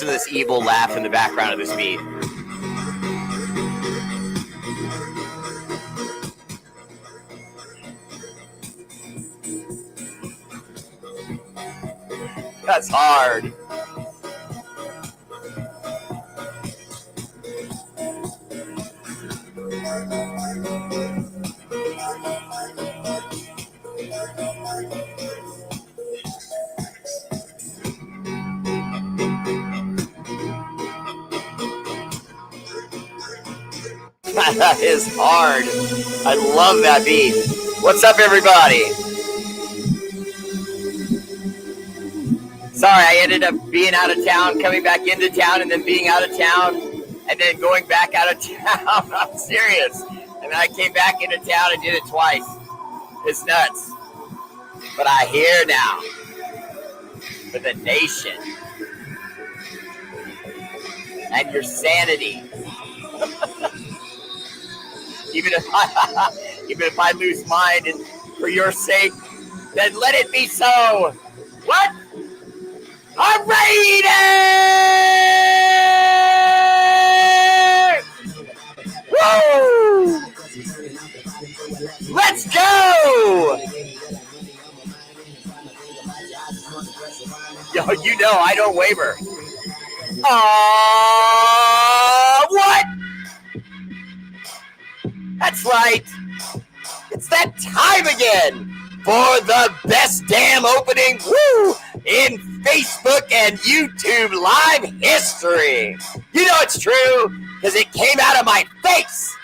Listen to this evil laugh in the background of this beat. That's hard. That is hard. I love that beat. What's up, everybody? Sorry, I ended up being out of town, coming back into town, and then being out of town, and then going back out of town. I'm serious. And then I came back into town and did it twice. It's nuts. But I'm here now for the nation and your sanity. Even if I lose mine, and for your sake, then let it be so. What? R8RBEAR! Woo! Let's go! Yo, you know I don't waver. What? That's right. It's that time again for the best damn opening, woo, in Facebook and YouTube live history. You know it's true, because it came out of my face.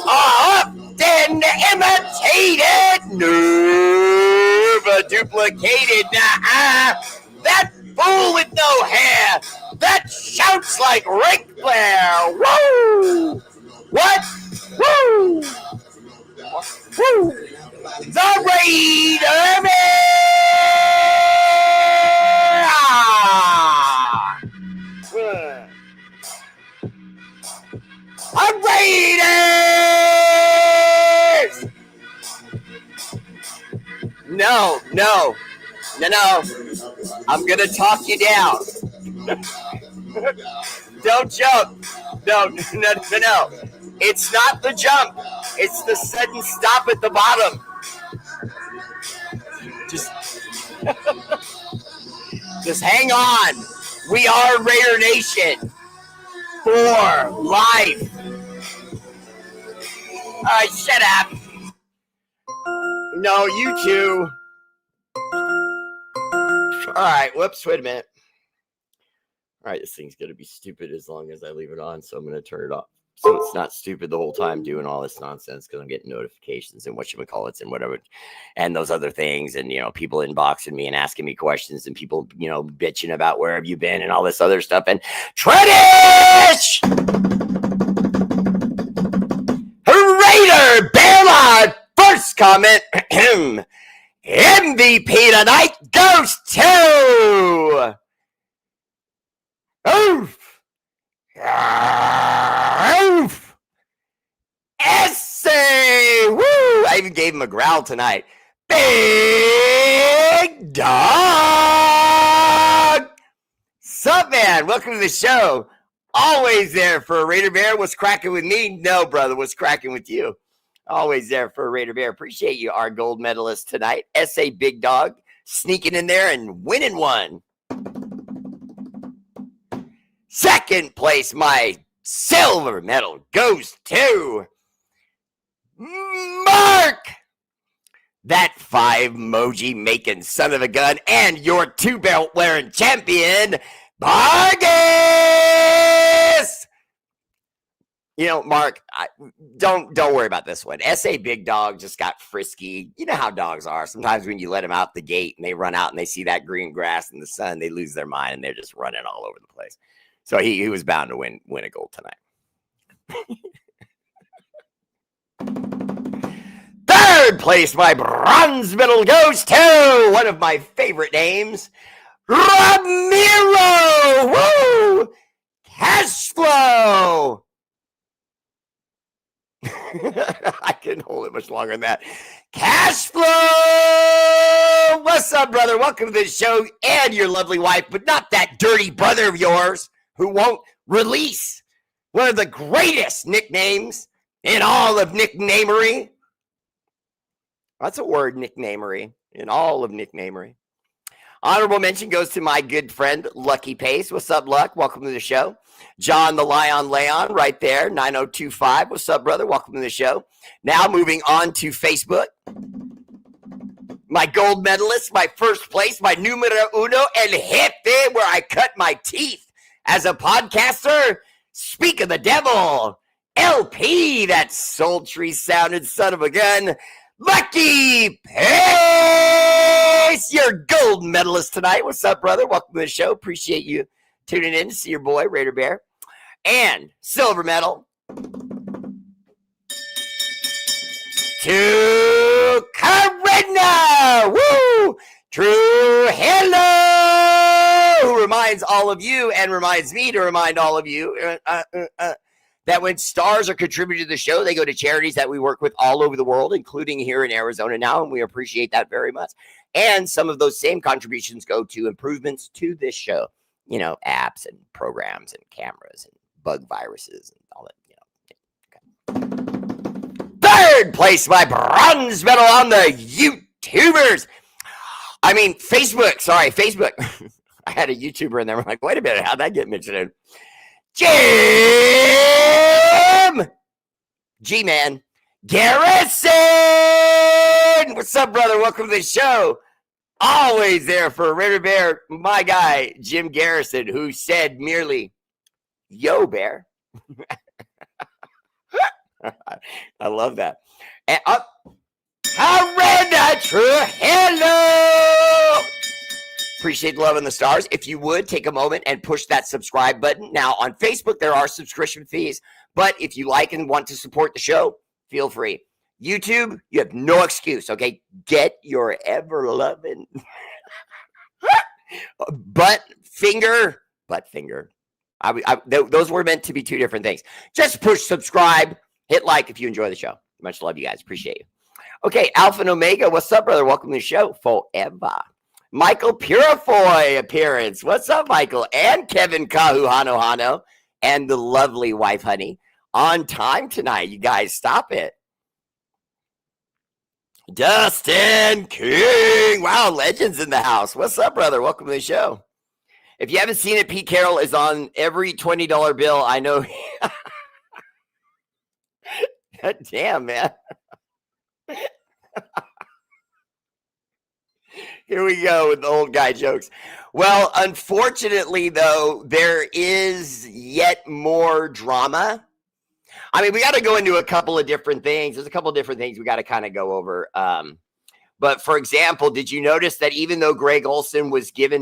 Often imitated, never duplicated. That fool with no hair, that shouts like Ric Flair. Woo! What? Woo! Woo! The R8RBEAR! R8RBEARs! No. I'm gonna talk you down. Don't jump. No. It's not the jump. It's the sudden stop at the bottom. Just hang on. We are Raider Nation for life. All right, shut up. No, you too. All right, whoops, wait a minute. All right, this thing's going to be stupid as long as I leave it on, so I'm going to turn it off. So it's not stupid the whole time doing all this nonsense, because I'm getting notifications and whatchamacallits and whatever, and those other things, and, people inboxing me and asking me questions, and people, bitching about where have you been and all this other stuff. And Tradish! R8RBEAR, first comment, MVP tonight goes to... Oof! Oof! Essay! Woo! I even gave him a growl tonight. Big dog! Sup, man? Welcome to the show. Always there for R8RBEAR. What's cracking with me? No, brother. What's cracking with you? Always there for R8RBEAR. Appreciate you, our gold medalist tonight. Essay Big Dog sneaking in there and winning one. Second place, my silver medal goes to Mark, that 5-emoji making son of a gun, and your 2-belt wearing champion, Vargas. Mark, don't worry about this one. SA Big Dog just got frisky. You know how dogs are. Sometimes when you let them out the gate and they run out and they see that green grass in the sun, they lose their mind and they're just running all over the place. So he was bound to win a gold tonight. Third place, my bronze medal goes to one of my favorite names, Ramiro. Woo! Cash flow. I couldn't hold it much longer than that. Cash flow What's up, brother? Welcome to the show and your lovely wife, but not that dirty brother of yours who won't release one of the greatest nicknames in all of nicknamery. That's a word, nicknamery, in all of nicknamery. Honorable mention goes to my good friend, Lucky Pace. What's up, Luck? Welcome to the show. John the Lion Leon right there, 9025. What's up, brother? Welcome to the show. Now moving on to Facebook. My gold medalist, my first place, my numero uno, el jefe, where I cut my teeth as a podcaster. Speak of the devil. LP, that sultry sounded son of a gun. Lucky Pace, your gold medalist tonight. What's up, brother? Welcome to the show. Appreciate you tuning in to see your boy, R8RBEAR. And silver medal to Karina. Woo! True hello! Who reminds all of you and reminds me to remind all of you that when stars are contributed to the show, they go to charities that we work with all over the world, including here in Arizona now, and we appreciate that very much. And some of those same contributions go to improvements to this show, you know, apps and programs and cameras and bug viruses and all that, you know. Okay. Third place, my bronze medal on the YouTubers. I mean, Facebook. Sorry, Facebook. I had a YouTuber in there. I'm like, wait a minute, how'd that get mentioned? Jim G-Man Garrison. What's up, brother? Welcome to the show. Always there for R8RBEAR, my guy, Jim Garrison, who said merely, yo, bear. I love that. And up, hello. Appreciate the love and the stars. If you would, take a moment and push that subscribe button. Now, on Facebook, there are subscription fees. But if you like and want to support the show, feel free. YouTube, you have no excuse, okay? Get your ever-loving butt finger. Those were meant to be two different things. Just push subscribe, hit like if you enjoy the show. Much love, you guys. Appreciate you. Okay, Alpha and Omega, what's up, brother? Welcome to the show forever. Michael Purifoy appearance. What's up, Michael? And Kevin Kahu Hano and the lovely wife, honey. On time tonight. You guys, stop it. Dustin King. Wow, legends in the house. What's up, brother? Welcome to the show. If you haven't seen it, Pete Carroll is on every $20 bill. I know. Damn, man. Here we go with the old guy jokes. Well, unfortunately, though, there is yet more drama. I mean, we got to go into a couple of different things. There's a couple of different things we got to kind of go over. But for example, did you notice that even though Greg Olson was given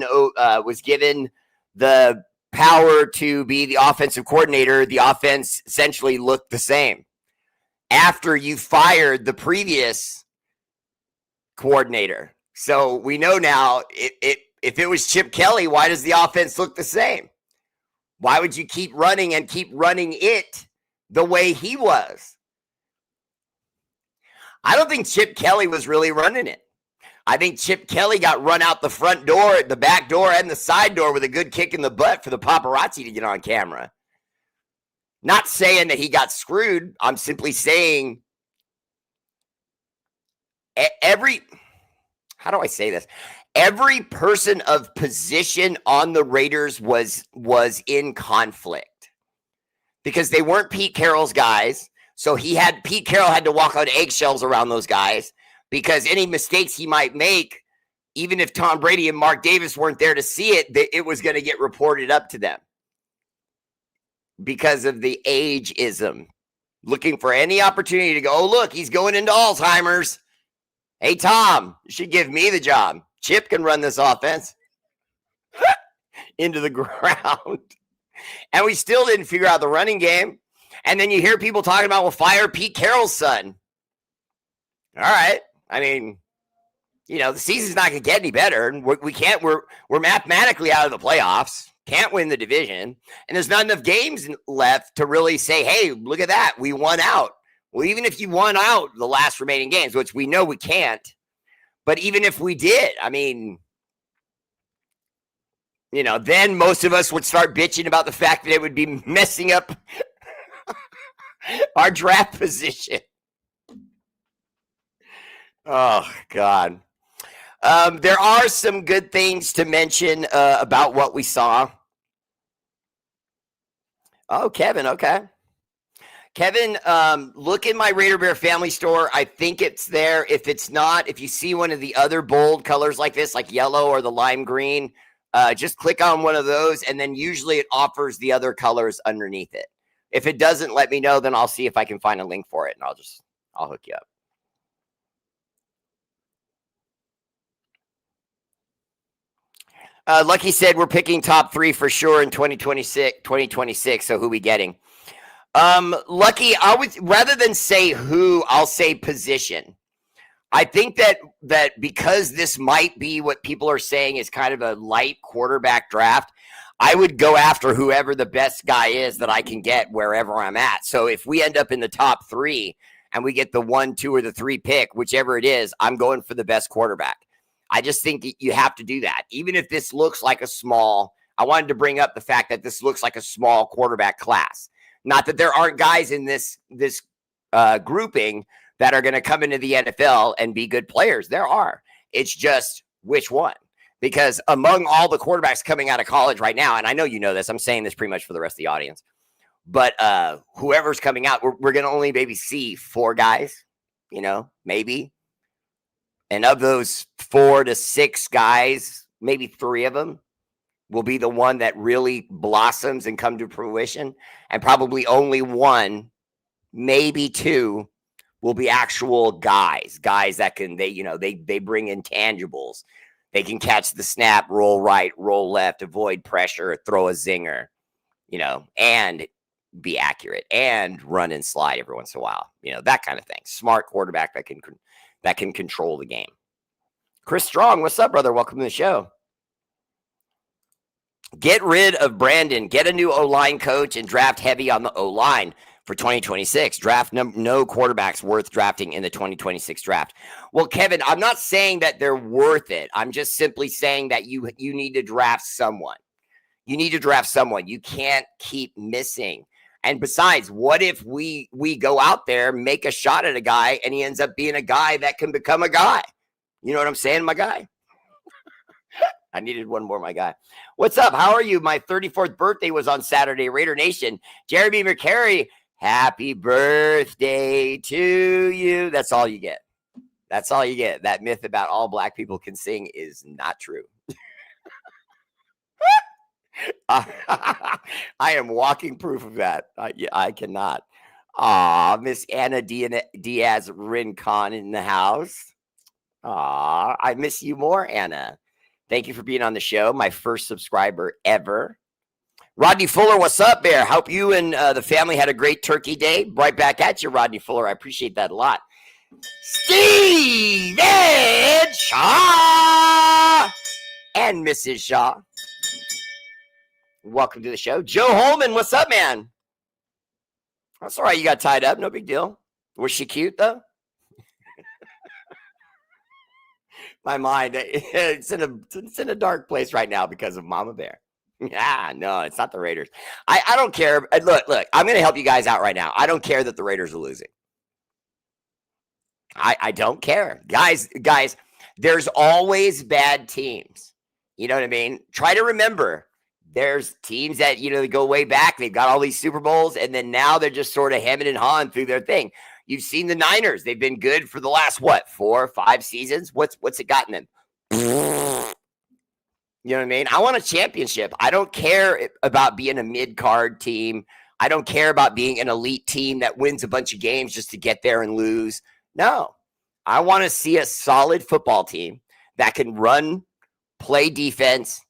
the power to be the offensive coordinator, the offense essentially looked the same after you fired the previous coordinator? So we know now if it was Chip Kelly, why does the offense look the same? Why would you keep running it the way he was? I don't think Chip Kelly was really running it. I think Chip Kelly got run out the front door, the back door, and the side door with a good kick in the butt for the paparazzi to get on camera. Not saying that he got screwed. I'm simply saying how do I say this? Every person of position on the Raiders was in conflict because they weren't Pete Carroll's guys. So Pete Carroll had to walk on eggshells around those guys because any mistakes he might make, even if Tom Brady and Mark Davis weren't there to see it, it was going to get reported up to them because of the ageism. Looking for any opportunity to go, oh, look, he's going into Alzheimer's. Hey, Tom, you should give me the job. Chip can run this offense into the ground. And we still didn't figure out the running game. And then you hear people talking about, well, fire Pete Carroll's son. All right. I mean, you know, the season's not going to get any better. And we're mathematically out of the playoffs. Can't win the division. And there's not enough games left to really say, hey, look at that. We won out. Well, even if you won out the last remaining games, which we know we can't, But even if we did, I mean, you know, then most of us would start bitching about the fact that it would be messing up our draft position. Oh, God. There are some good things to mention about what we saw. Oh, Kevin, okay. Kevin, look in my Raider Bear family store. I think it's there. If it's not, if you see one of the other bold colors like this, like yellow or the lime green, just click on one of those, and then usually it offers the other colors underneath it. If it doesn't, let me know. Then I'll see if I can find a link for it, and I'll hook you up. Lucky said we're picking top 3 for sure in 2026. So who we getting? Lucky, I would, rather than say who, I'll say position. I think that because this might be what people are saying is kind of a light quarterback draft, I would go after whoever the best guy is that I can get wherever I'm at. So if we end up in the top 3 and we get the 1, 2, or the 3 pick, whichever it is, I'm going for the best quarterback. I just think you have to do that. Even if this looks like a small, I wanted to bring up the fact that this looks like a small quarterback class. Not that there aren't guys in this grouping that are going to come into the NFL and be good players. There are. It's just which one. Because among all the quarterbacks coming out of college right now, and I know you know this, I'm saying this pretty much for the rest of the audience, but whoever's coming out, we're going to only maybe see 4 guys, you know, maybe. And of those 4 to 6 guys, maybe 3 of them will be the one that really blossoms and come to fruition. And probably only 1, maybe 2 will be actual guys that can, they bring intangibles. They can catch the snap, roll right, roll left, avoid pressure, throw a zinger, you know, and be accurate and run and slide every once in a while, you know, that kind of thing. Smart quarterback that can control the game. Chris Strong, what's up, brother? Welcome to the show. Get rid of Brandon. Get a new O-line coach and draft heavy on the O-line for 2026. Draft no quarterbacks worth drafting in the 2026 draft. Well, Kevin, I'm not saying that they're worth it. I'm just simply saying that you need to draft someone. You need to draft someone. You can't keep missing. And besides, what if we go out there, make a shot at a guy, and he ends up being a guy that can become a guy? You know what I'm saying, my guy? I needed one more, my guy. What's up? How are you? My 34th birthday was on Saturday. Raider Nation. Jeremy McCary, happy birthday to you. That's all you get. That's all you get. That myth about all black people can sing is not true. I am walking proof of that. I cannot. Miss Anna Diaz Rincon in the house. I miss you more, Anna. Thank you for being on the show. My first subscriber ever. Rodney Fuller, what's up, Bear? Hope you and the family had a great turkey day. Right back at you, Rodney Fuller. I appreciate that a lot. Steven Shaw and Mrs. Shaw. Welcome to the show. Joe Holman, what's up, man? That's all right. You got tied up. No big deal. Was she cute, though? My mind, it's in a dark place right now because of Mama Bear. No, it's not the Raiders. I don't care. Look, I'm going to help you guys out right now. I don't care that the Raiders are losing. I don't care. Guys, there's always bad teams. You know what I mean? Try to remember, there's teams that, you know, they go way back. They've got all these Super Bowls, and then now they're just sort of hemming and hawing through their thing. You've seen the Niners. They've been good for the last, 4 or 5 seasons? What's it gotten them? You know what I mean? I want a championship. I don't care about being a mid-card team. I don't care about being an elite team that wins a bunch of games just to get there and lose. No. I want to see a solid football team that can run, play defense,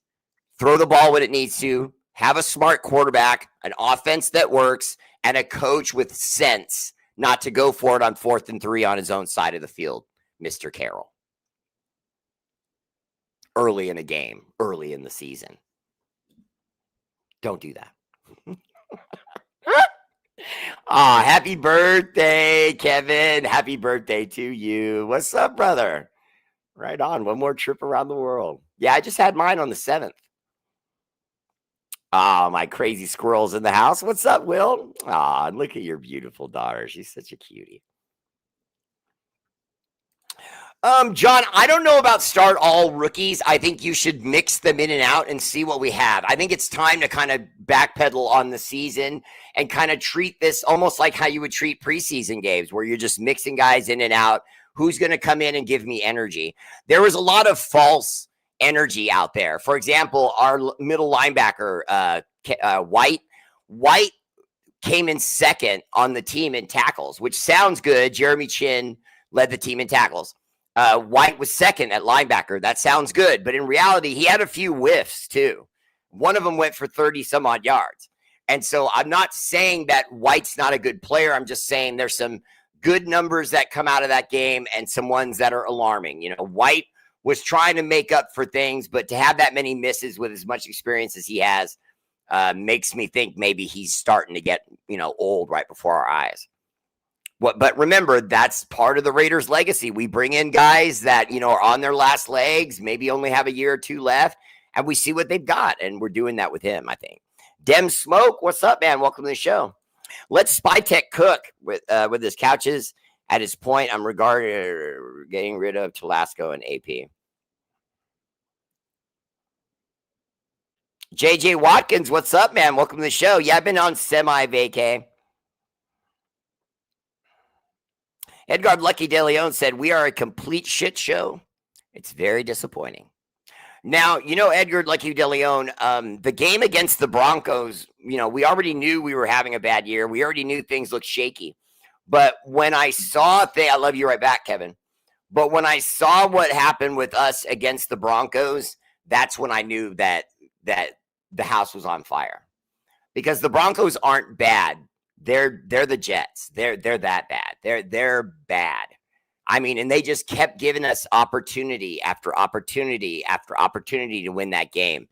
throw the ball when it needs to, have a smart quarterback, an offense that works, and a coach with sense not to go for it on 4th and 3 on his own side of the field, Mr. Carroll. Early in a game, early in the season. Don't do that. Happy birthday, Kevin. Happy birthday to you. What's up, brother? Right on. One more trip around the world. Yeah, I just had mine on the 7th. Oh, my crazy squirrel's in the house. What's up, Will? Ah, look at your beautiful daughter. She's such a cutie. John, I don't know about start all rookies. I think you should mix them in and out and see what we have. I think it's time to kind of backpedal on the season and kind of treat this almost like how you would treat preseason games, where you're just mixing guys in and out. Who's going to come in and give me energy? There was a lot of false energy out there. For example, our middle linebacker, White came in second on the team in tackles, which sounds good. Jeremy Chin led the team in tackles. White was second at linebacker. That sounds good. But in reality, he had a few whiffs too. One of them went for 30 some odd yards. And so I'm not saying that White's not a good player. I'm just saying there's some good numbers that come out of that game and some ones that are alarming. You know, White was trying to make up for things, but to have that many misses with as much experience as he has makes me think maybe he's starting to get, old right before our eyes. But remember, that's part of the Raiders' legacy. We bring in guys that, are on their last legs, maybe only have a year or two left, and we see what they've got, and we're doing that with him, I think. Dem Smoke, what's up, man? Welcome to the show. Let Spytech cook with his couches. At his point, I'm getting rid of Talasco and AP. JJ Watkins, what's up, man? Welcome to the show. Yeah, I've been on semi-vacay. Edgar Lucky De Leon said, we are a complete shit show. It's very disappointing. Now, Edgar Lucky De Leon, the game against the Broncos, we already knew we were having a bad year. We already knew things looked shaky. But when I saw I love you right back, Kevin. But when I saw what happened with us against the Broncos, that's when I knew that the house was on fire. Because the Broncos aren't bad. They're the Jets. They're that bad. They're bad. I mean, and they just kept giving us opportunity after opportunity after opportunity to win that game,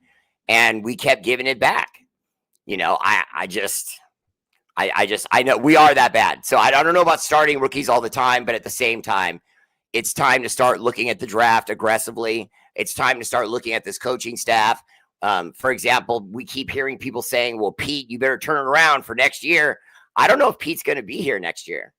and we kept giving it back. I know we are that bad. So I don't know about starting rookies all the time, but at the same time, it's time to start looking at the draft aggressively. It's time to start looking at this coaching staff. For example, we keep hearing people saying, well, Pete, you better turn it around for next year. I don't know if Pete's going to be here next year.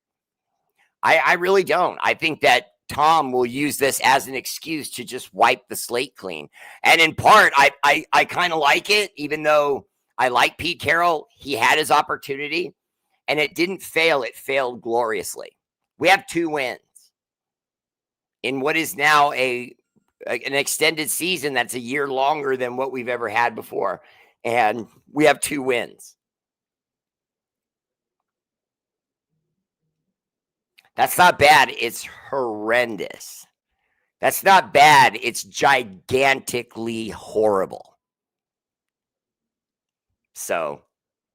I really don't. I think that Tom will use this as an excuse to just wipe the slate clean. And in part, I kind of like it, even though I like Pete Carroll. He had his opportunity, and it didn't fail. It failed gloriously. We have 2 wins in what is now an extended season that's a year longer than what we've ever had before. And we have 2 wins. That's not bad. It's horrendous. That's not bad. It's gigantically horrible. So,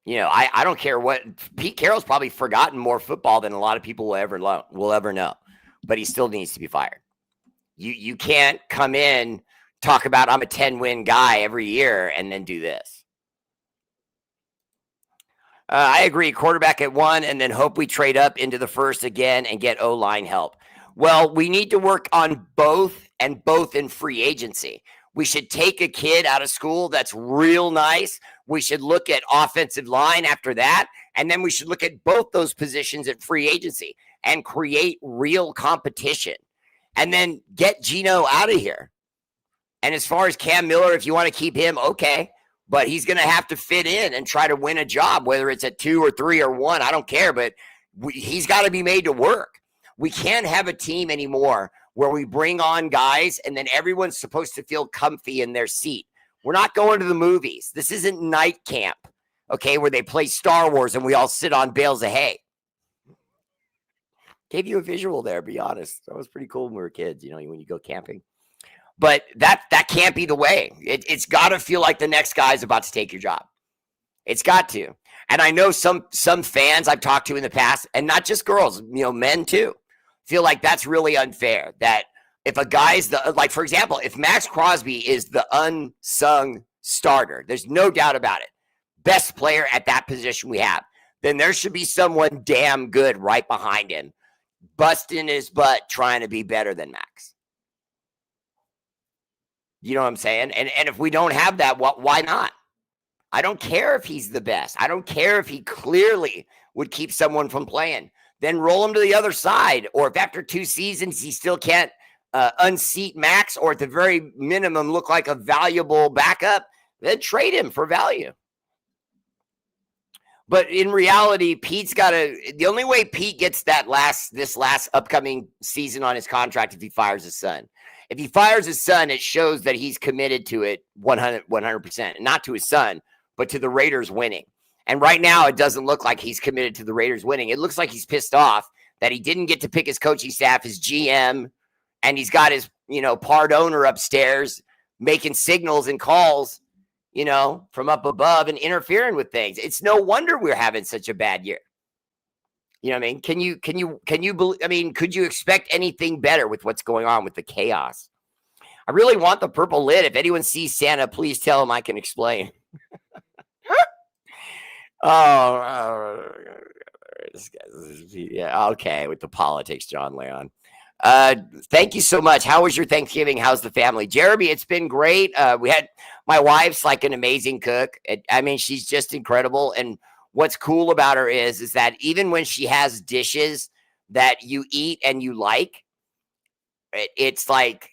I don't care what. Pete Carroll's probably forgotten more football than a lot of people will ever know. But he still needs to be fired. You can't come in, talk about I'm a 10-win guy every year, and then do this. I agree. Quarterback at 1, and then hope we trade up into the first again and get O-line help. Well, we need to work on both, and both in free agency. We should take a kid out of school that's real nice. We should look at offensive line after that, and then we should look at both those positions at free agency and create real competition, and then get Geno out of here. And as far as Cam Miller, if you want to keep him, okay. But he's going to have to fit in and try to win a job, whether it's at 2 or 3 or 1. I don't care, but he's got to be made to work. We can't have a team anymore where we bring on guys and then everyone's supposed to feel comfy in their seat. We're not going to the movies. This isn't night camp, okay, where they play Star Wars and we all sit on bales of hay. Gave you a visual there, be honest. That was pretty cool when we were kids, when you go camping. But that can't be the way. It's got to feel like the next guy's about to take your job. It's got to. And I know some fans I've talked to in the past, and not just girls, men too, feel like that's really unfair. That if a guy's for example, if Max Crosby is the unsung starter, there's no doubt about it, best player at that position we have, then there should be someone damn good right behind him, busting his butt trying to be better than Max. You know what I'm saying? And if we don't have that, why not? I don't care if he's the best. I don't care if he clearly would keep someone from playing. Then roll him to the other side. Or if after 2 seasons he still can't unseat Max, or at the very minimum look like a valuable backup, then trade him for value. But in reality, Pete's got to. The only way Pete gets this last upcoming season on his contract if he fires his son. If he fires his son, it shows that he's committed to it 100%, not to his son, but to the Raiders winning. And right now, it doesn't look like he's committed to the Raiders winning. It looks like he's pissed off that he didn't get to pick his coaching staff, his GM, and he's got his, part owner upstairs making signals and calls, from up above and interfering with things. It's no wonder we're having such a bad year. You know what I mean? Could you expect anything better with what's going on with the chaos? I really want the purple lid. If anyone sees Santa, please tell him I can explain. This guy's, yeah, okay, with the politics, John Leon. Thank you so much. How was your Thanksgiving? How's the family? Jeremy, it's been great. My wife's like an amazing cook. She's just incredible. And what's cool about her is that even when she has dishes that you eat and you like, it's like,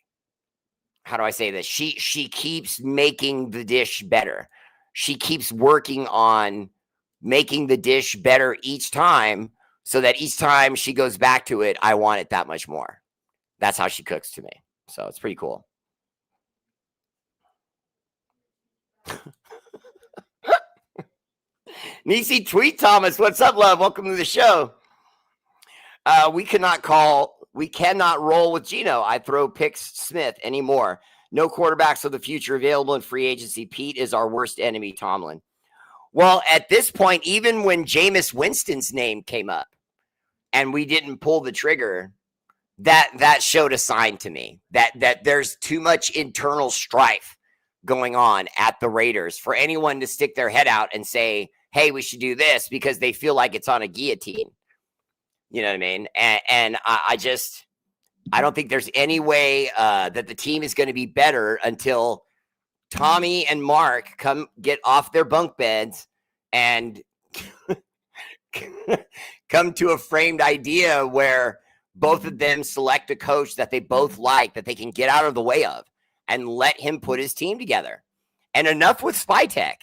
how do I say this? She keeps making the dish better. She keeps working on making the dish better each time, so that each time she goes back to it, I want it that much more. That's how she cooks to me. So it's pretty cool. Nisi Tweet Thomas, what's up, love? Welcome to the show. We cannot roll with Geno. I throw picks Smith anymore. No quarterbacks of the future available in free agency. Pete is our worst enemy, Tomlin. Well, at this point, even when Jameis Winston's name came up and we didn't pull the trigger, that showed a sign to me that there's too much internal strife going on at the Raiders for anyone to stick their head out and say, hey, we should do this, because they feel like it's on a guillotine. You know what I mean? And I don't think there's any way that the team is going to be better until Tommy and Mark get off their bunk beds and come to a framed idea where both of them select a coach that they both like, that they can get out of the way of, and let him put his team together. And enough with Spytech.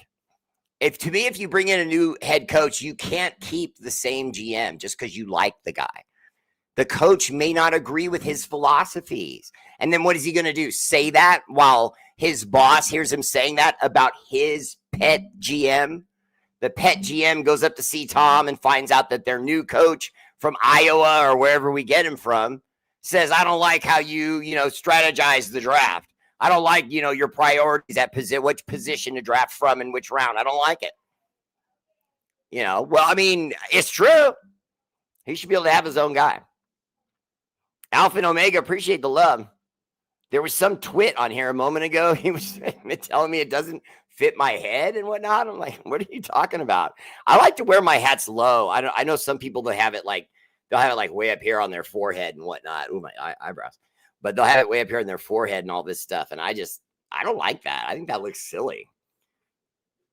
If you bring in a new head coach, you can't keep the same GM just because you like the guy. The coach may not agree with his philosophies. And then what is he going to do? Say that while his boss hears him saying that about his pet GM? The pet GM goes up to see Tom and finds out that their new coach from Iowa or wherever we get him from says, I don't like how you strategize the draft. I don't like, your priorities at which position to draft from in which round. I don't like it. It's true. He should be able to have his own guy. Alpha and Omega, appreciate the love. There was some twit on here a moment ago. He was telling me it doesn't fit my head and whatnot. I'm like, what are you talking about? I like to wear my hats low. I know some people that have it like, they'll have it like way up here on their forehead and whatnot. Ooh, my eyebrows. But they'll have it way up here on their forehead and all this stuff. And I don't like that. I think that looks silly.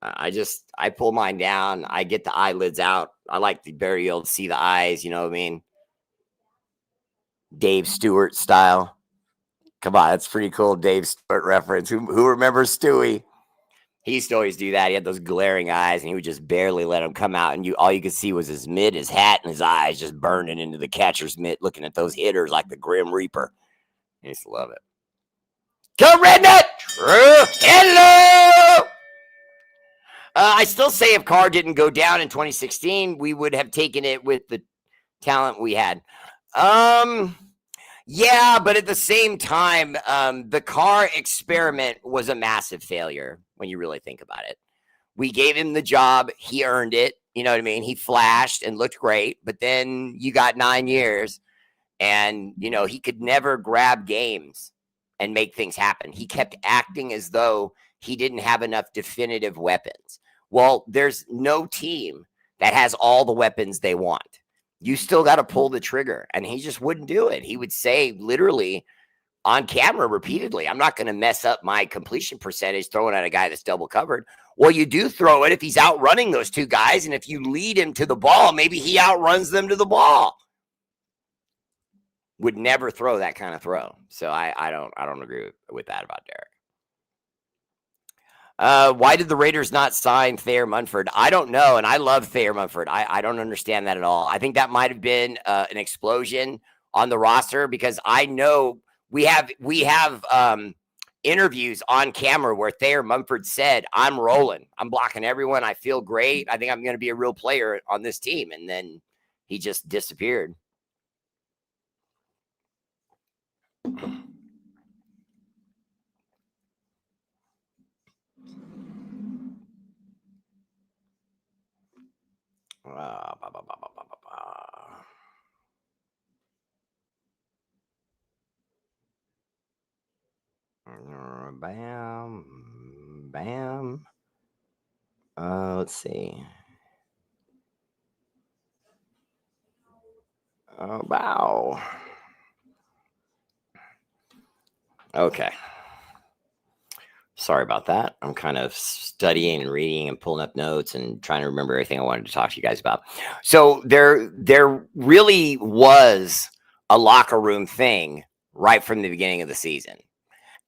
I pull mine down. I get the eyelids out. I like to be able to see the eyes. You know what I mean? Dave Stewart style. Come on, that's pretty cool. Dave Stewart reference. Who remembers Stewie? He used to always do that. He had those glaring eyes, and he would just barely let them come out. And all you could see was his mitt, his hat, and his eyes just burning into the catcher's mitt, looking at those hitters like the Grim Reaper. I used to love it. Go Redneck! Hello! I still say if Carr didn't go down in 2016, we would have taken it with the talent we had. Yeah, but at the same time, the Carr experiment was a massive failure when you really think about it. We gave him the job. He earned it. You know what I mean? He flashed and looked great, but then you got 9 years and, he could never grab games and make things happen. He kept acting as though he didn't have enough definitive weapons. Well, there's no team that has all the weapons they want. You still got to pull the trigger, and he just wouldn't do it. He would say literally, on camera repeatedly. I'm not going to mess up my completion percentage throwing at a guy that's double covered. Well, you do throw it if he's outrunning those two guys, and if you lead him to the ball, maybe he outruns them to the ball. Would never throw that kind of throw. So I don't agree with that about Derek. Why did the Raiders not sign Thayer Munford? I don't know, and I love Thayer Munford. I don't understand that at all. I think that might have been an explosion on the roster, because I know we have interviews on camera where Thayer Munford said, "I'm rolling. I'm blocking everyone. I feel great. I think I'm going to be a real player on this team." And then he just disappeared. Bam, bam. Let's see. Oh, wow. Okay. Sorry about that. I'm kind of studying and reading and pulling up notes and trying to remember everything I wanted to talk to you guys about. So there really was a locker room thing right from the beginning of the season.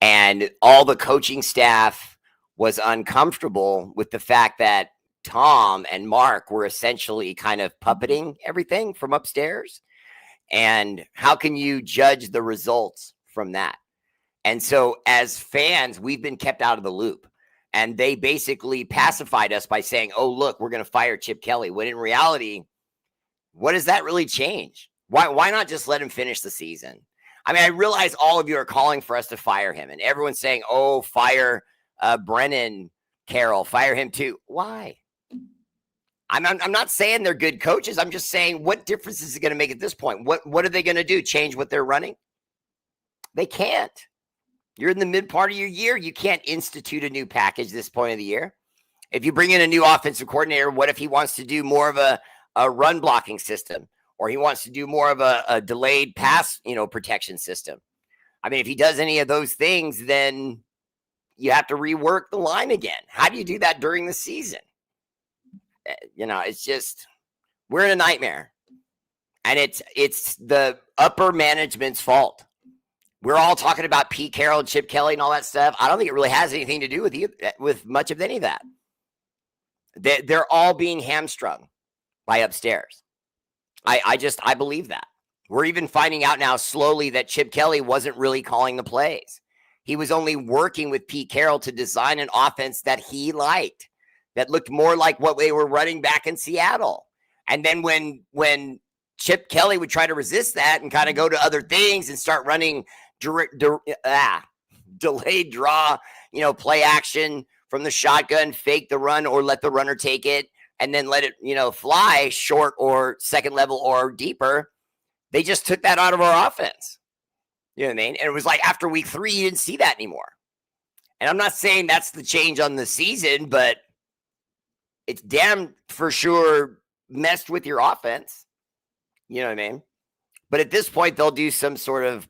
And all the coaching staff was uncomfortable with the fact that Tom and Mark were essentially kind of puppeting everything from upstairs. And how can you judge the results from that? And so as fans, we've been kept out of the loop. And they basically pacified us by saying, "Oh, look, we're going to fire Chip Kelly." When in reality, what does that really change? Why not just let him finish the season? I mean, I realize all of you are calling for us to fire him, and everyone's saying, "Oh, fire Brennan Carroll, fire him too." Why? I'm not saying they're good coaches. I'm just saying, what difference is it going to make at this point? What are they going to do? Change what they're running? They can't. You're in the mid part of your year. You can't institute a new package this point of the year. If you bring in a new offensive coordinator, what if he wants to do more of a run blocking system, or he wants to do more of a delayed pass, protection system? I mean, if he does any of those things, then you have to rework the line again. How do you do that during the season? It's just, we're in a nightmare, and it's the upper management's fault. We're all talking about Pete Carroll, Chip Kelly, and all that stuff. I don't think it really has anything to do with much of any of that. They're all being hamstrung by upstairs. I believe that. We're even finding out now slowly that Chip Kelly wasn't really calling the plays. He was only working with Pete Carroll to design an offense that he liked, that looked more like what they were running back in Seattle. And then when Chip Kelly would try to resist that and kind of go to other things and start running delayed draw, play action from the shotgun, fake the run, or let the runner take it and then let it, fly short or second level or deeper. They just took that out of our offense. You know what I mean? And it was like after week 3, you didn't see that anymore. And I'm not saying that's the change on the season, but it's damn for sure messed with your offense. You know what I mean? But at this point, they'll do some sort of,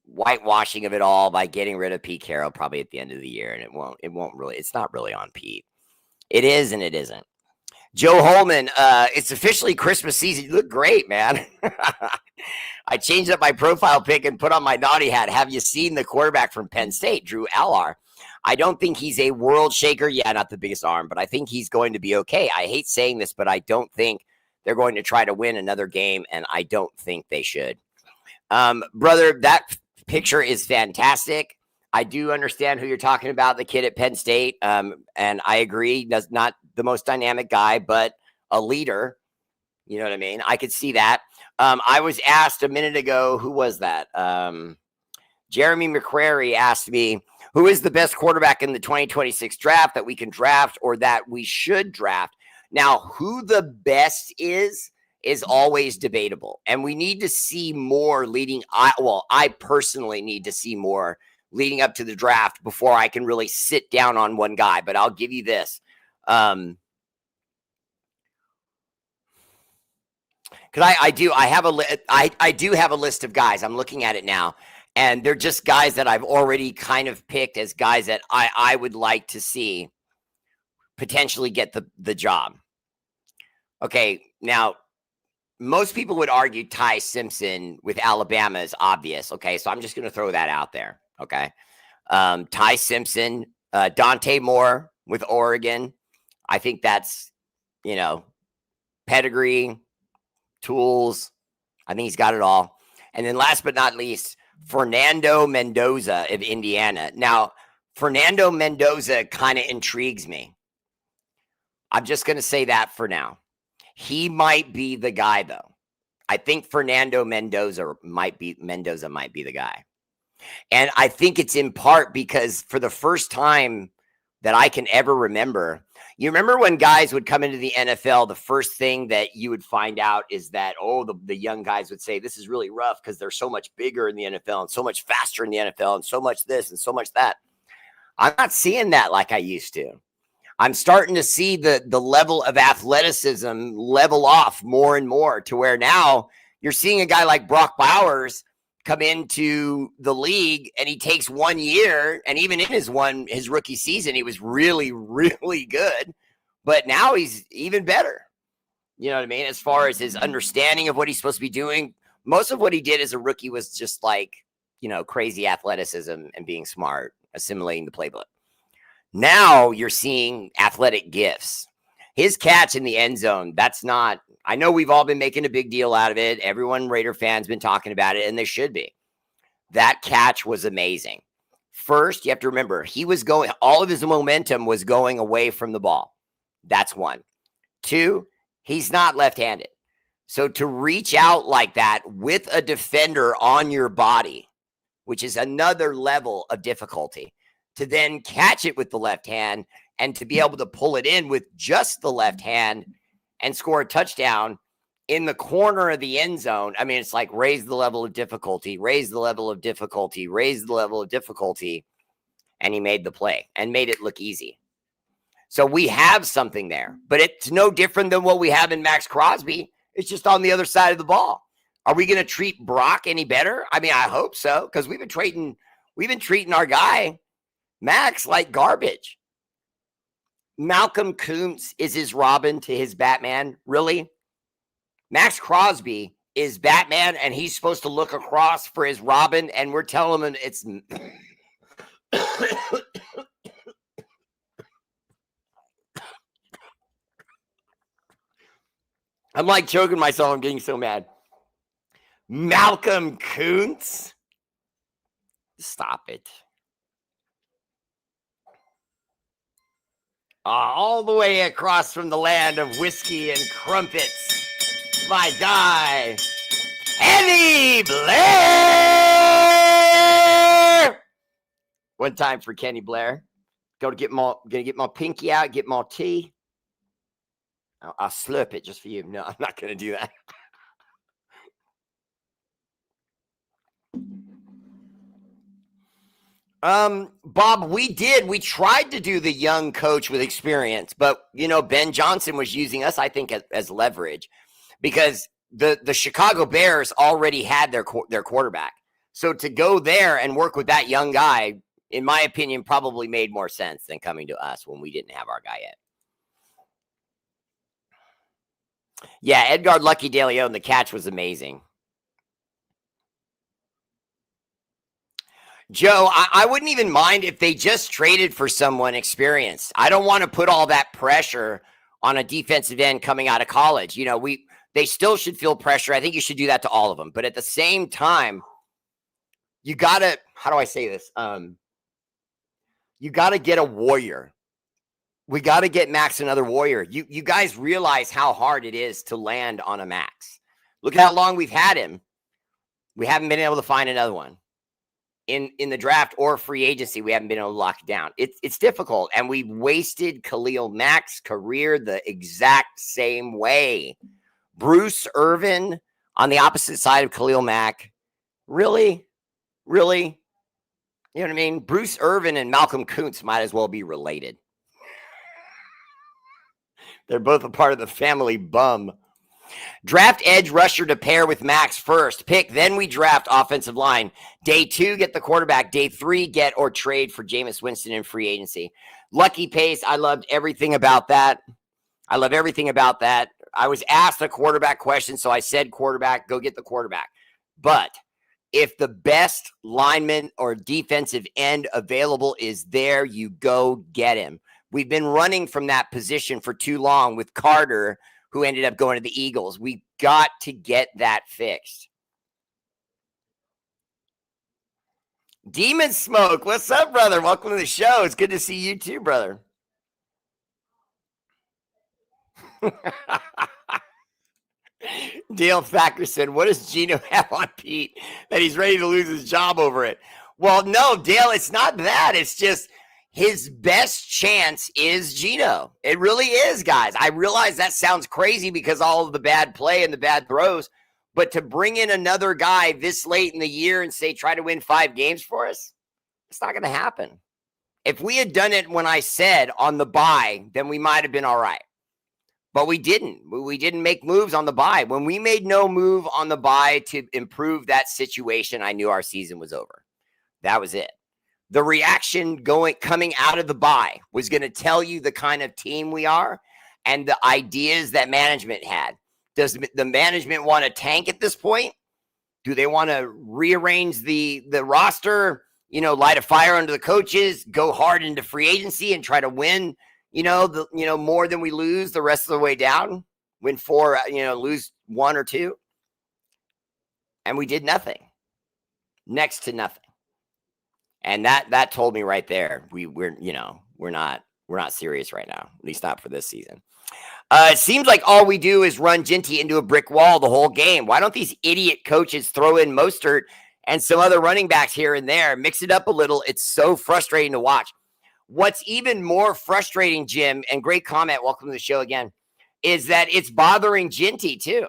whitewashing of it all by getting rid of Pete Carroll probably at the end of the year. And it's not really on Pete. It is and it isn't. Joe Holman, it's officially Christmas season. You look great, man. I changed up my profile pic and put on my naughty hat. Have you seen the quarterback from Penn State, Drew Allar? I don't think he's a world shaker. Yeah, not the biggest arm, but I think he's going to be okay. I hate saying this, but I don't think they're going to try to win another game, and I don't think they should. Brother, that picture is fantastic. I do understand who you're talking about, the kid at Penn State, and I agree. Does not the most dynamic guy, but a leader. You know what I mean? I could see that. I was asked a minute ago, who was that? Jeremy McCrary asked me, who is the best quarterback in the 2026 draft that we can draft or that we should draft? Now, who the best is always debatable. And we need to see more I personally need to see more leading up to the draft before I can really sit down on one guy. But I'll give you this. Because I do have a list of guys. I'm looking at it now. And they're just guys that I've already kind of picked as guys that I would like to see potentially get the job. Okay, now, most people would argue Ty Simpson with Alabama is obvious. Okay, so I'm just going to throw that out there. Okay, Ty Simpson, Dante Moore with Oregon. I think that's, pedigree, tools. I think he's got it all. And then last but not least, Fernando Mendoza of Indiana. Now, Fernando Mendoza kind of intrigues me. I'm just going to say that for now. He might be the guy, though. I think Fernando Mendoza might be the guy. And I think it's in part because for the first time that I can ever remember, you remember when guys would come into the NFL, the first thing that you would find out is that, the young guys would say, this is really rough because they're so much bigger in the NFL and so much faster in the NFL and so much this and so much that. I'm not seeing that like I used to. I'm starting to see the level of athleticism level off more and more to where now you're seeing a guy like Brock Bowers come into the league and he takes 1 year, and even in his rookie season, he was really, really good. But now he's even better. You know what I mean? As far as his understanding of what he's supposed to be doing, most of what he did as a rookie was just like, crazy athleticism and being smart, assimilating the playbook. Now you're seeing athletic gifts. His catch in the end zone, that's not, I know we've all been making a big deal out of it. Everyone, Raider fans, been talking about it, and they should be. That catch was amazing. First, you have to remember, all of his momentum was going away from the ball. That's one. Two, he's not left-handed. So to reach out like that with a defender on your body, which is another level of difficulty, to then catch it with the left hand and to be able to pull it in with just the left hand and score a touchdown in the corner of the end zone. I mean, it's like raise the level of difficulty, raise the level of difficulty, raise the level of difficulty. And he made the play and made it look easy. So we have something there, but it's no different than what we have in Max Crosby. It's just on the other side of the ball. Are we going to treat Brock any better? I mean, I hope so, because we've been treating our guy Max like garbage. Malcolm Kuntz is his Robin to his Batman. Really? Max Crosby is Batman, and he's supposed to look across for his Robin, and we're telling him it's... I'm like choking myself. I'm getting so mad. Malcolm Kuntz? Stop it. All the way across from the land of whiskey and crumpets, my guy, Kenny Blair. One time for Kenny Blair. Gonna get my pinky out, get my tea. I'll slurp it just for you. No, I'm not gonna do that. Bob, we tried to do the young coach with experience, but Ben Johnson was using us, I think, as leverage, because the Chicago Bears already had their quarterback. So to go there and work with that young guy, in my opinion, probably made more sense than coming to us when we didn't have our guy yet. Yeah, Edgar Lucky De Leon, the catch was amazing. Joe, I wouldn't even mind if they just traded for someone experienced. I don't want to put all that pressure on a defensive end coming out of college. They still should feel pressure. I think you should do that to all of them. But at the same time, you got to, how do I say this? You got to get a warrior. We got to get Max another warrior. You guys realize how hard it is to land on a Max. Look at how long we've had him. We haven't been able to find another one. In the draft or free agency, we haven't been able to lock it down. It's difficult, and we wasted Khalil Mack's career the exact same way. Bruce Irvin on the opposite side of Khalil Mack. Really? Really? You know what I mean? Bruce Irvin and Malcolm Kuntz might as well be related. They're both a part of the family bum. Draft edge rusher to pair with Max first. Pick, then we draft offensive line. Day 2, get the quarterback. Day 3, get or trade for Jameis Winston in free agency. Lucky Pace, I loved everything about that. I love everything about that. I was asked a quarterback question, so I said quarterback, go get the quarterback. But if the best lineman or defensive end available is there, you go get him. We've been running from that position for too long with Carter, who ended up going to the Eagles. We got to get that fixed. Demon Smoke, what's up, brother? Welcome to the show. It's good to see you too, brother. Dale Thackerson, what does Gino have on Pete that he's ready to lose his job over it? Well, no, Dale, it's not that. It's just his best chance is Gino. It really is, guys. I realize that sounds crazy because all of the bad play and the bad throws, but to bring in another guy this late in the year and say, try to win 5 games for us, it's not going to happen. If we had done it when I said on the bye, then we might have been all right. But we didn't. We didn't make moves on the bye. When we made no move on the bye to improve that situation, I knew our season was over. That was it. The reaction coming out of the bye was going to tell you the kind of team we are and the ideas that management had. Does the management want to tank at this point? Do they want to rearrange the roster, light a fire under the coaches, go hard into free agency and try to win, more than we lose the rest of the way down, win 4, lose 1 or 2. And we did nothing, next to nothing. And that told me right there, we're not serious right now, at least not for this season. It seems like all we do is run Ginty into a brick wall the whole game. Why don't these idiot coaches throw in Mostert and some other running backs here and there, mix it up a little? It's so frustrating to watch. What's even more frustrating, Jim, and great comment, welcome to the show again, is that it's bothering Ginty too,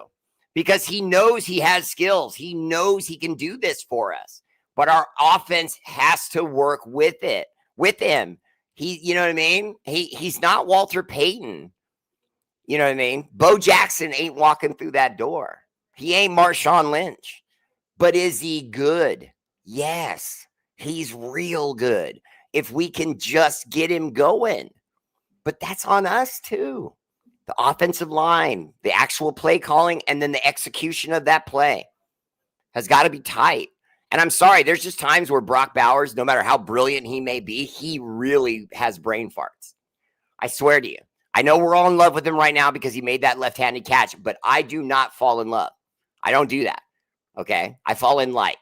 because he knows he has skills. He knows he can do this for us, but our offense has to work with him. You know what I mean? He's not Walter Payton. You know what I mean? Bo Jackson ain't walking through that door. He ain't Marshawn Lynch, but is he good? Yes, he's real good. If we can just get him going. But that's on us too. The offensive line, the actual play calling, and then the execution of that play has got to be tight. And I'm sorry, there's just times where Brock Bowers, no matter how brilliant he may be, he really has brain farts. I swear to you. I know we're all in love with him right now because he made that left-handed catch, but I do not fall in love. I don't do that. Okay? I fall in like.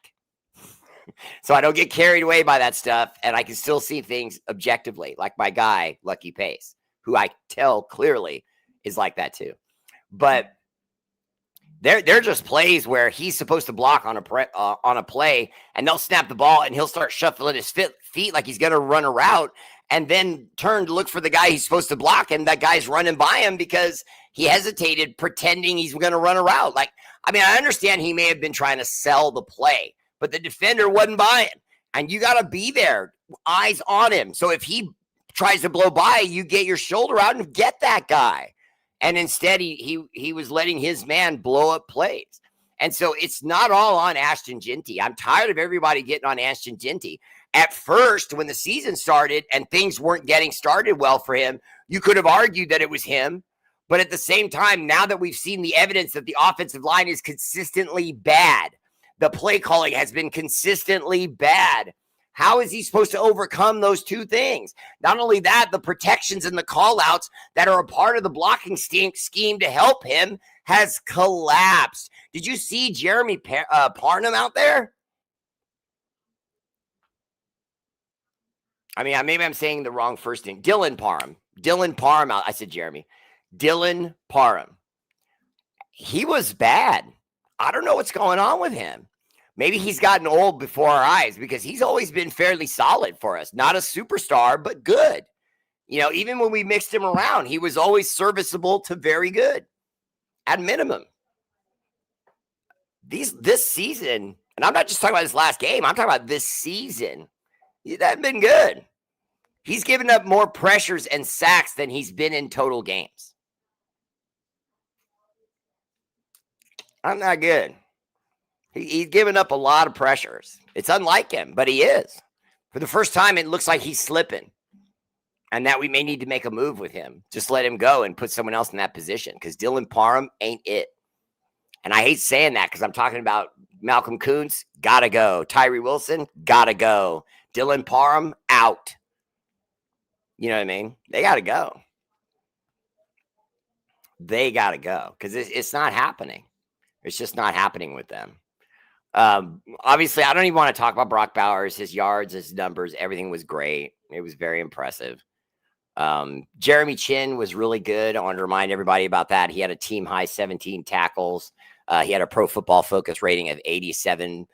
So I don't get carried away by that stuff, and I can still see things objectively, like my guy, Lucky Pace, who I tell clearly is like that too. But they're just plays where he's supposed to block on a play, and they'll snap the ball, and he'll start shuffling his feet like he's going to run a route, and then turn to look for the guy he's supposed to block, and that guy's running by him because he hesitated, pretending he's going to run a route. I understand he may have been trying to sell the play, but the defender wasn't buying, and you got to be there, eyes on him. So if he tries to blow by, you get your shoulder out and get that guy. And instead, he was letting his man blow up plays. And so it's not all on Ashton Ginty. I'm tired of everybody getting on Ashton Ginty. At first, when the season started and things weren't getting started well for him, you could have argued that it was him. But at the same time, now that we've seen the evidence that the offensive line is consistently bad, the play calling has been consistently bad, how is he supposed to overcome those two things? Not only that, the protections and the call-outs that are a part of the blocking scheme to help him has collapsed. Did you see Jeremy Parham out there? Maybe I'm saying the wrong first name. Dylan Parham out. I said Jeremy. Dylan Parham. He was bad. I don't know what's going on with him. Maybe he's gotten old before our eyes because he's always been fairly solid for us. Not a superstar, but good. Even when we mixed him around, he was always serviceable to very good at minimum. This season, and I'm not just talking about this last game, I'm talking about this season. That's been good. He's given up more pressures and sacks than he's been in total games. I'm not good. He's given up a lot of pressures. It's unlike him, but he is. For the first time, it looks like he's slipping. And that we may need to make a move with him. Just let him go and put someone else in that position. Because Dylan Parham ain't it. And I hate saying that because I'm talking about Malcolm Kuntz, gotta go. Tyree Wilson, gotta go. Dylan Parham, out. You know what I mean? They gotta go. They gotta go. Because it's not happening. It's just not happening with them. Obviously, I don't even want to talk about Brock Bowers. His yards, his numbers, everything was great. It was very impressive. Jeremy Chin was really good. I want to remind everybody about that. He had a team high 17 tackles. He had a Pro Football Focus rating of 87%,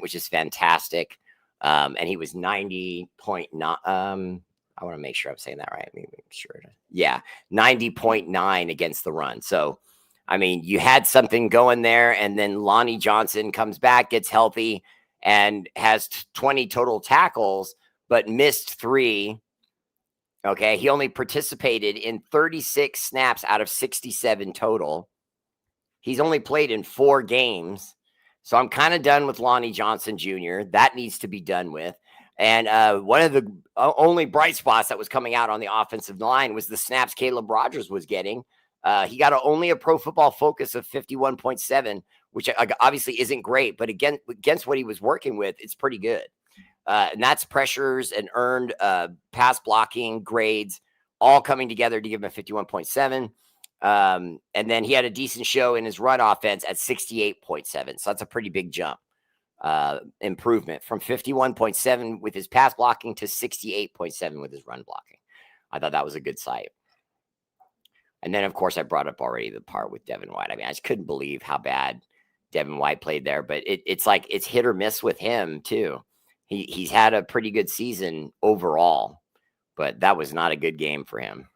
which is fantastic. And he was 90.9. I want to make sure I'm saying that right. Make sure. Yeah, 90.9 against the run. So, I mean, you had something going there, and then Lonnie Johnson comes back, gets healthy, and has 20 total tackles, but missed 3. Okay, he only participated in 36 snaps out of 67 total. He's only played in 4 games. So I'm kind of done with Lonnie Johnson Jr. That needs to be done with. And one of the only bright spots that was coming out on the offensive line was the snaps Caleb Rogers was getting. He got only a Pro Football Focus of 51.7, which obviously isn't great, but against what he was working with, it's pretty good. And that's pressures and earned pass blocking grades all coming together to give him a 51.7. And then he had a decent show in his run offense at 68.7. So that's a pretty big jump, improvement from 51.7 with his pass blocking to 68.7 with his run blocking. I thought that was a good sight. And then, of course, I brought up already the part with Devin White. I mean, I just couldn't believe how bad Devin White played there. But it's like it's hit or miss with him, too. He's had a pretty good season overall, but that was not a good game for him.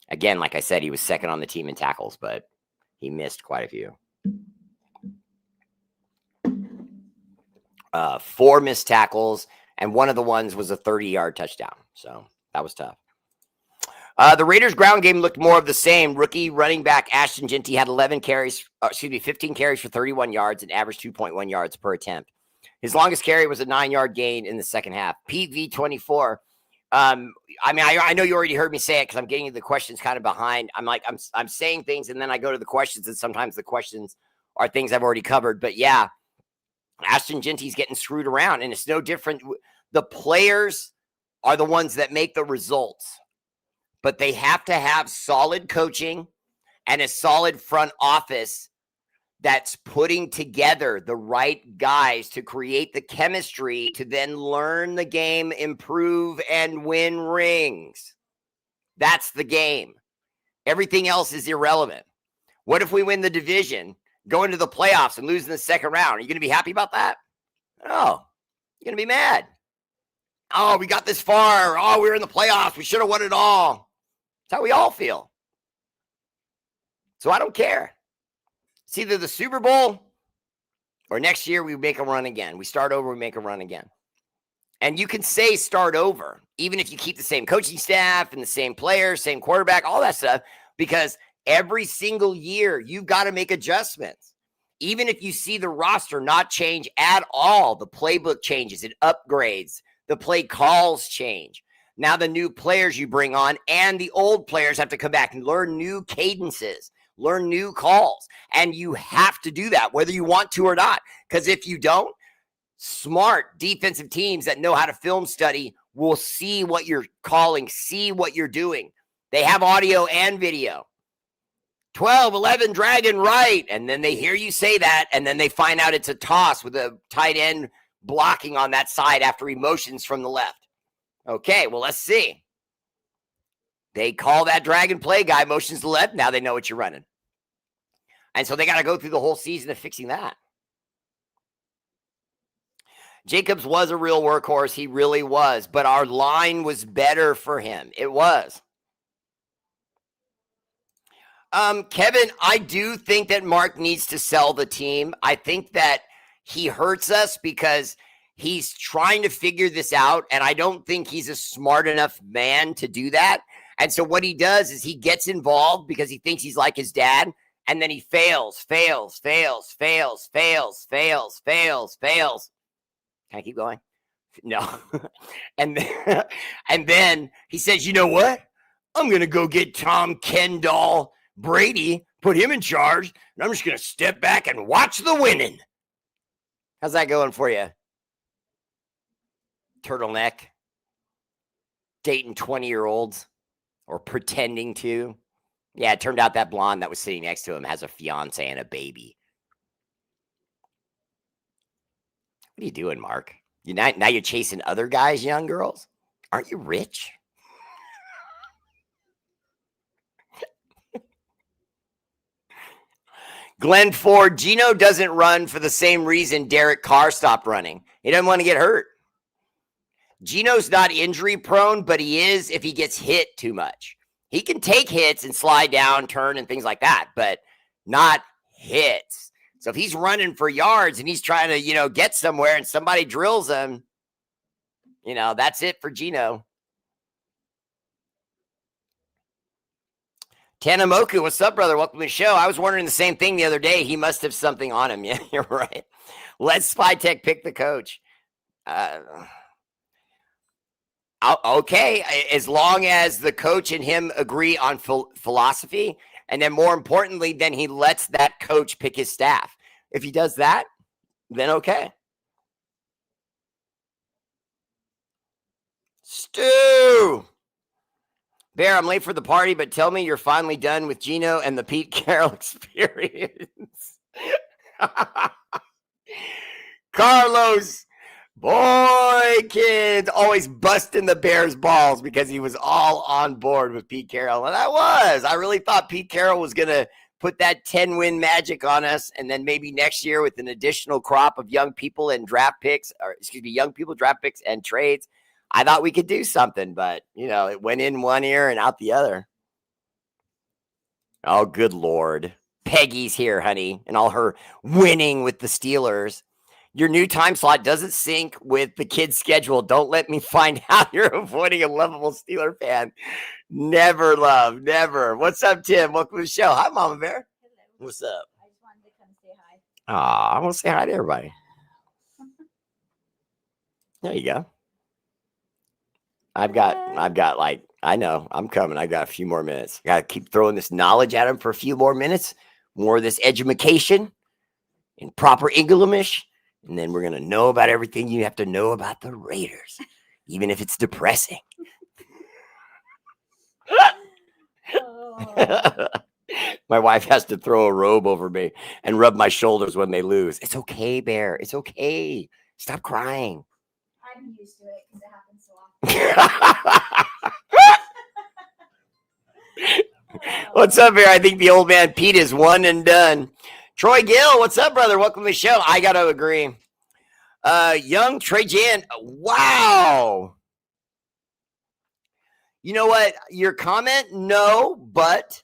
Again, like I said, he was second on the team in tackles, but he missed quite a few. 4 missed tackles, and one of the ones was a 30-yard touchdown. So that was tough. The Raiders' ground game looked more of the same. Rookie running back Ashton Jeanty had 15 carries for 31 yards and averaged 2.1 yards per attempt. His longest carry was a 9-yard gain in the second half. Pete V24. I mean, I know you already heard me say it because I'm getting the questions kind of behind. I'm saying things and then I go to the questions, and sometimes the questions are things I've already covered. But yeah, Ashton Jeanty's getting screwed around, and it's no different. The players are the ones that make the results, but they have to have solid coaching and a solid front office that's putting together the right guys to create the chemistry to then learn the game, improve, and win rings. That's the game. Everything else is irrelevant. What if we win the division, go into the playoffs, and lose in the second round? Are you going to be happy about that? No. You're going to be mad. Oh, we got this far. Oh, we were in the playoffs. We should have won it all. That's how we all feel. So I don't care. It's either the Super Bowl or next year we make a run again. We start over, we make a run again. And you can say start over, even if you keep the same coaching staff and the same players, same quarterback, all that stuff, because every single year you've got to make adjustments. Even if you see the roster not change at all, the playbook changes, it upgrades, the play calls change. Now the new players you bring on and the old players have to come back and learn new cadences, learn new calls. And you have to do that, whether you want to or not. Because if you don't, smart defensive teams that know how to film study will see what you're calling, see what you're doing. They have audio and video. 12, 11, dragon right. And then they hear you say that, and then they find out it's a toss with a tight end blocking on that side after he motions from the left. Okay, well, let's see. They call that dragon play, guy motions to the left. Now they know what you're running. And so they got to go through the whole season of fixing that. Jacobs was a real workhorse. He really was. But our line was better for him. It was. Kevin, I do think that Mark needs to sell the team. I think that he hurts us because he's trying to figure this out, and I don't think he's a smart enough man to do that. And so what he does is he gets involved because he thinks he's like his dad, And then he fails. Can I keep going? No. and then he says, you know what? I'm going to go get Tom Kendall Brady, put him in charge, and I'm just going to step back and watch the winning. How's that going for you? Turtleneck? Dating 20-year-olds or pretending to? Yeah, it turned out that blonde that was sitting next to him has a fiance and a baby. What are you doing, Mark? Now you're chasing other guys, young girls? Aren't you rich? Glenn Ford, Gino doesn't run for the same reason Derek Carr stopped running. He doesn't want to get hurt. Gino's not injury prone, but he is if he gets hit too much. He can take hits and slide down, turn, and things like that, but not hits. So if he's running for yards and he's trying to, get somewhere and somebody drills him, that's it for Gino. Tanamoku, what's up, brother? Welcome to the show. I was wondering the same thing the other day. He must have something on him. Yeah, you're right. Let SpyTech pick the coach. Okay, as long as the coach and him agree on philosophy, and then more importantly, then he lets that coach pick his staff. If he does that, then okay. Stu! Bear, I'm late for the party, but tell me you're finally done with Gino and the Pete Carroll experience. Carlos, boy, kids, always busting the Bears' balls because he was all on board with Pete Carroll. And I really thought Pete Carroll was going to put that 10-win magic on us, and then maybe next year with an additional crop of young people and draft picks, and trades, I thought we could do something, but, it went in one ear and out the other. Oh, good Lord. Peggy's here, honey, and all her winning with the Steelers. Your new time slot doesn't sync with the kids' schedule. Don't let me find out you're avoiding a lovable Steeler fan. Never, love, never. What's up, Tim? Welcome to the show. Hi, Mama Bear. Hello. What's up? I just wanted to come say hi. I want to say hi to everybody. There you go. I've got I know, I'm coming. I got a few more minutes. I got to keep throwing this knowledge at him for a few more minutes. More of this education in proper English. And then we're going to know about everything you have to know about the Raiders, even if it's depressing. My wife has to throw a robe over me and rub my shoulders when they lose. It's okay, Bear. It's okay. Stop crying. I'm used to it because it happens so often. What's up, Bear? I think the old man Pete is one and done. Troy Gill, what's up, brother? Welcome to the show. I got to agree. Young Trey Jan, wow. You know what? Your comment, no, but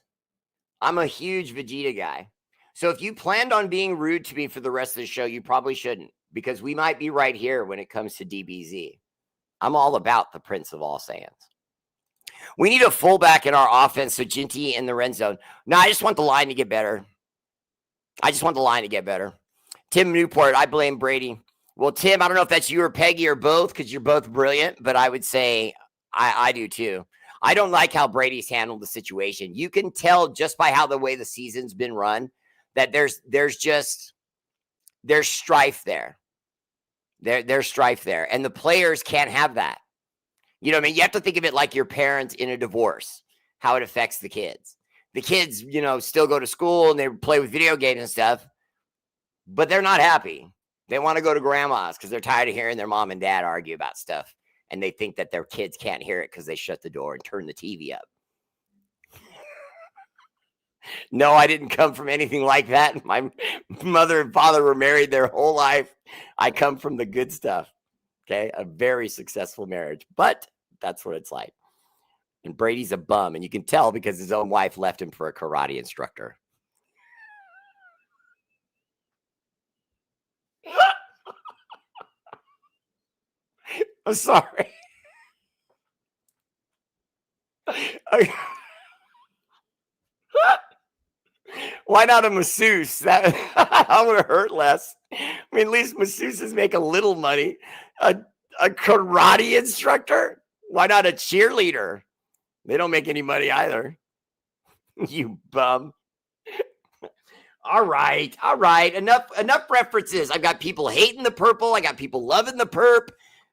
I'm a huge Vegeta guy. So if you planned on being rude to me for the rest of the show, you probably shouldn't, because we might be right here when it comes to DBZ. I'm all about the Prince of All Saiyans. We need a fullback in our offense, so Ginty in the red zone. No, I just want the line to get better. Tim Newport, I blame Brady. Well, Tim, I don't know if that's you or Peggy or both, because you're both brilliant, but I would say I do too. I don't like how Brady's handled the situation. You can tell just by how the way the season's been run that there's strife there. There's strife there, and the players can't have that. You know what I mean? You have to think of it like your parents in a divorce, how it affects the kids. The kids, still go to school and they play with video games and stuff, but they're not happy. They want to go to grandma's because they're tired of hearing their mom and dad argue about stuff. And they think that their kids can't hear it because they shut the door and turn the TV up. No, I didn't come from anything like that. My mother and father were married their whole life. I come from the good stuff. Okay. A very successful marriage, but that's what it's like. And Brady's a bum, and you can tell because his own wife left him for a karate instructor. I'm sorry. Why not a masseuse? That I would hurt less. I mean, at least masseuses make a little money. A karate instructor? Why not a cheerleader? They don't make any money either. You bum. All right. Enough references. I've got people hating the purple. I got people loving the perp.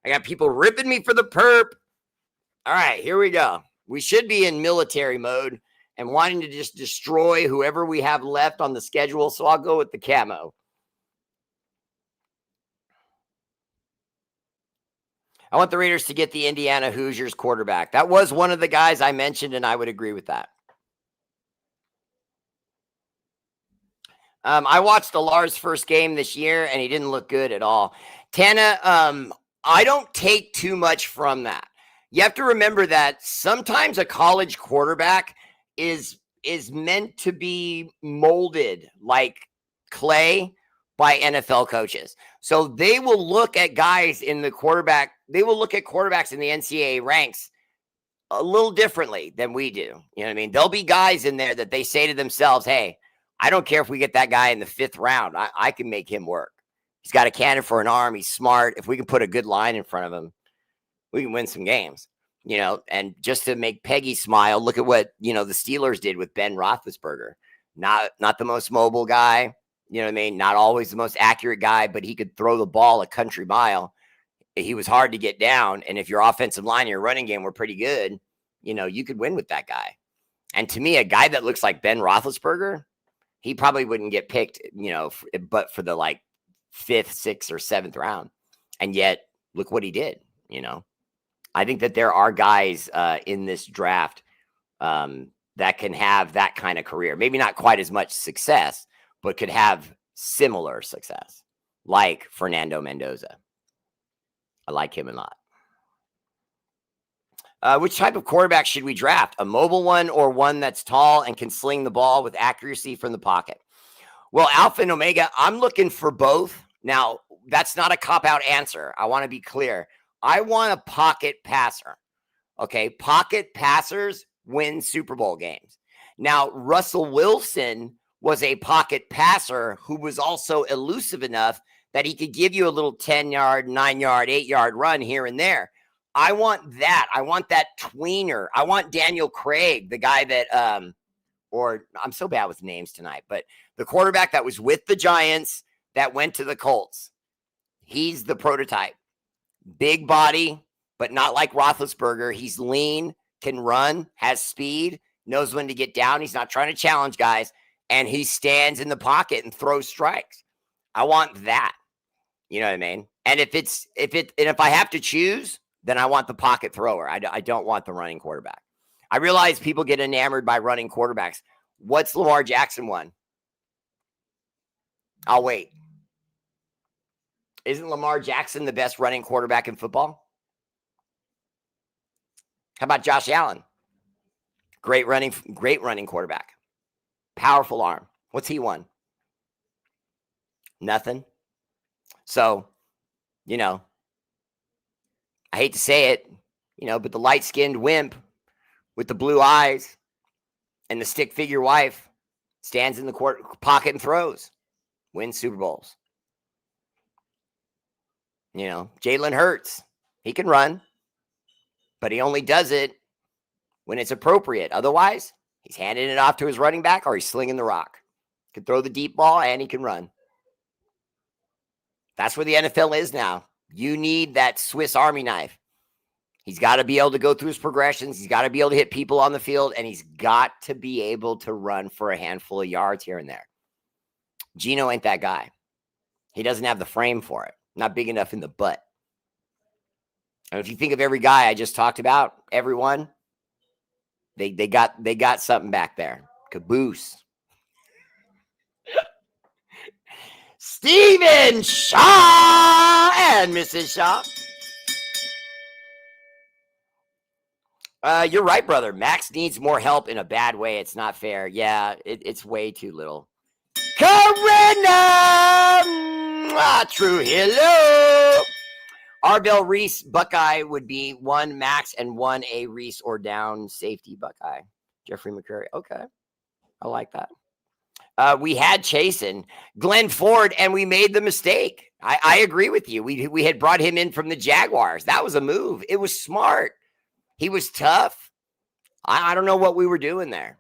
I got people ripping me for the perp. All right, here we go. We should be in military mode and wanting to just destroy whoever we have left on the schedule. So I'll go with the camo. I want the Raiders to get the Indiana Hoosiers quarterback. That was one of the guys I mentioned, and I would agree with that. I watched Alar's first game this year, and he didn't look good at all. Tana, I don't take too much from that. You have to remember that sometimes a college quarterback is meant to be molded like clay by NFL coaches. So they will look at guys in the quarterback. They will look at quarterbacks in the NCAA ranks a little differently than we do. You know what I mean? There'll be guys in there that they say to themselves, hey, I don't care if we get that guy in the 5th round. I can make him work. He's got a cannon for an arm. He's smart. If we can put a good line in front of him, we can win some games, you know. And just to make Peggy smile, look at what, you know, the Steelers did with Ben Roethlisberger. Not the most mobile guy, you know what I mean? Not always the most accurate guy, but he could throw the ball a country mile. He was hard to get down. And if your offensive line and your running game were pretty good, you know, you could win with that guy. And to me, a guy that looks like Ben Roethlisberger, he probably wouldn't get picked, you know, but for the like 5th, 6th, or 7th round. And yet, look what he did, you know. I think that there are guys in this draft that can have that kind of career. Maybe not quite as much success, but could have similar success, like Fernando Mendoza. I like him a lot. Which type of quarterback should we draft? A mobile one or one that's tall and can sling the ball with accuracy from the pocket? Well, Alpha and Omega, I'm looking for both. Now, that's not a cop-out answer. I want to be clear. I want a pocket passer. Okay, pocket passers win Super Bowl games. Now, Russell Wilson was a pocket passer who was also elusive enough that he could give you a little 10-yard, 9-yard, 8-yard run here and there. I want that. I want that tweener. I want Daniel Craig, the guy that, or I'm so bad with names tonight, but the quarterback that was with the Giants that went to the Colts. He's the prototype. Big body, but not like Roethlisberger. He's lean, can run, has speed, knows when to get down. He's not trying to challenge guys, and he stands in the pocket and throws strikes. I want that. You know what I mean? And if I have to choose, then I want the pocket thrower. I don't want the running quarterback. I realize people get enamored by running quarterbacks. What's Lamar Jackson won? I'll wait. Isn't Lamar Jackson the best running quarterback in football? How about Josh Allen? Great running quarterback. Powerful arm. What's he won? Nothing. So, you know, I hate to say it, you know, but the light-skinned wimp with the blue eyes and the stick figure wife stands in the pocket and throws, wins Super Bowls. You know, Jalen Hurts, he can run, but he only does it when it's appropriate. Otherwise, he's handing it off to his running back or he's slinging the rock. He can throw the deep ball and he can run. That's where the NFL is now. You need that Swiss Army knife. He's got to be able to go through his progressions. He's got to be able to hit people on the field, and he's got to be able to run for a handful of yards here and there. Geno ain't that guy. He doesn't have the frame for it. Not big enough in the butt. And if you think of every guy I just talked about, everyone, they got something back there. Caboose. Stephen Shaw and Mrs. Shaw. You're right, brother. Max needs more help in a bad way. It's not fair. Yeah, it's way too little. Corinna! True. Hello. Arbel Reese Buckeye would be 1 Max and 1 a Reese or down safety Buckeye. Jeffrey McCurry. Okay. I like that. We had Chasen, Glenn Ford, and we made the mistake. I agree with you. We had brought him in from the Jaguars. That was a move. It was smart. He was tough. I don't know what we were doing there.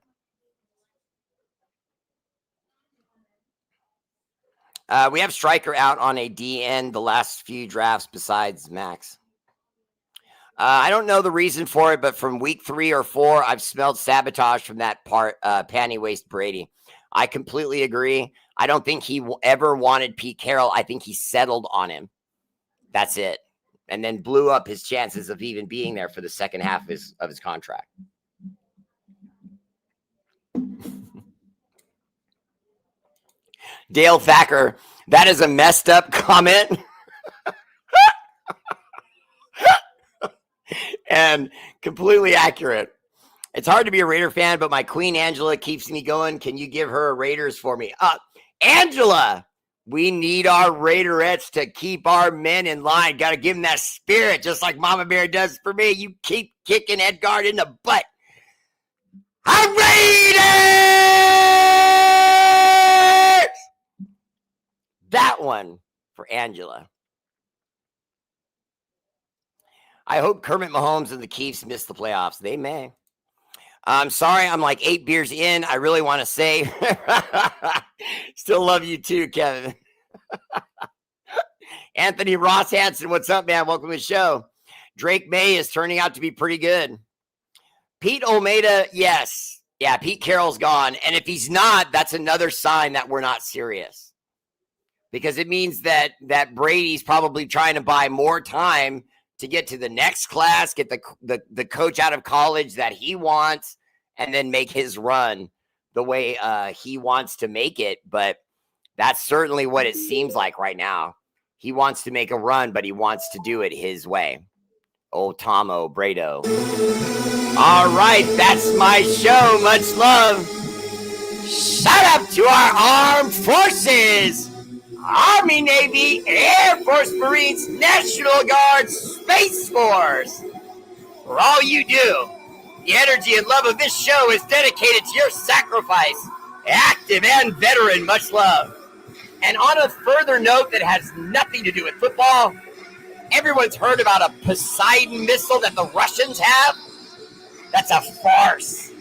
We have Stryker out on a DN the last few drafts besides Max. I don't know the reason for it, but from week 3 or 4, I've smelled sabotage from that panty waist Brady. I completely agree. I don't think he ever wanted Pete Carroll. I think he settled on him. That's it. And then blew up his chances of even being there for the second half of his contract. Dale Thacker, that is a messed up comment. And completely accurate. It's hard to be a Raider fan, but my Queen Angela keeps me going. Can you give her a Raiders for me? Angela, we need our Raiderettes to keep our men in line. Got to give them that spirit, just like Mama Bear does for me. You keep kicking Edgard in the butt. Our Raiders! That one for Angela. I hope Kermit Mahomes and the Chiefs miss the playoffs. They may. I'm sorry, I'm like 8 beers in. I really want to say, still love you too, Kevin. Anthony Ross Hanson, what's up, man? Welcome to the show. Drake May is turning out to be pretty good. Pete Almeida, yes. Yeah, Pete Carroll's gone. And if he's not, that's another sign that we're not serious. Because it means that Brady's probably trying to buy more time to get to the next class, get the coach out of college that he wants, and then make his run the way he wants to make it. But that's certainly what it seems like right now. He wants to make a run, but he wants to do it his way. Old Tomo Brado. All right, that's my show. Much love. Shout out to our armed forces. Army, Navy, Air Force, Marines, National Guard, Space Force. For all you do, the energy and love of this show is dedicated to your sacrifice, active and veteran. Much love. And on a further note that has nothing to do with football, everyone's heard about a Poseidon missile that the Russians have? That's a farce.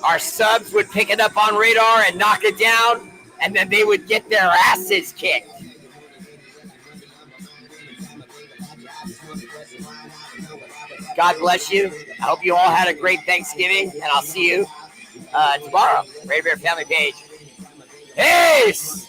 Our subs would pick it up on radar and knock it down, and then they would get their asses kicked. God bless you. I hope you all had a great Thanksgiving, and I'll see you tomorrow. R8RBEAR family page. Peace!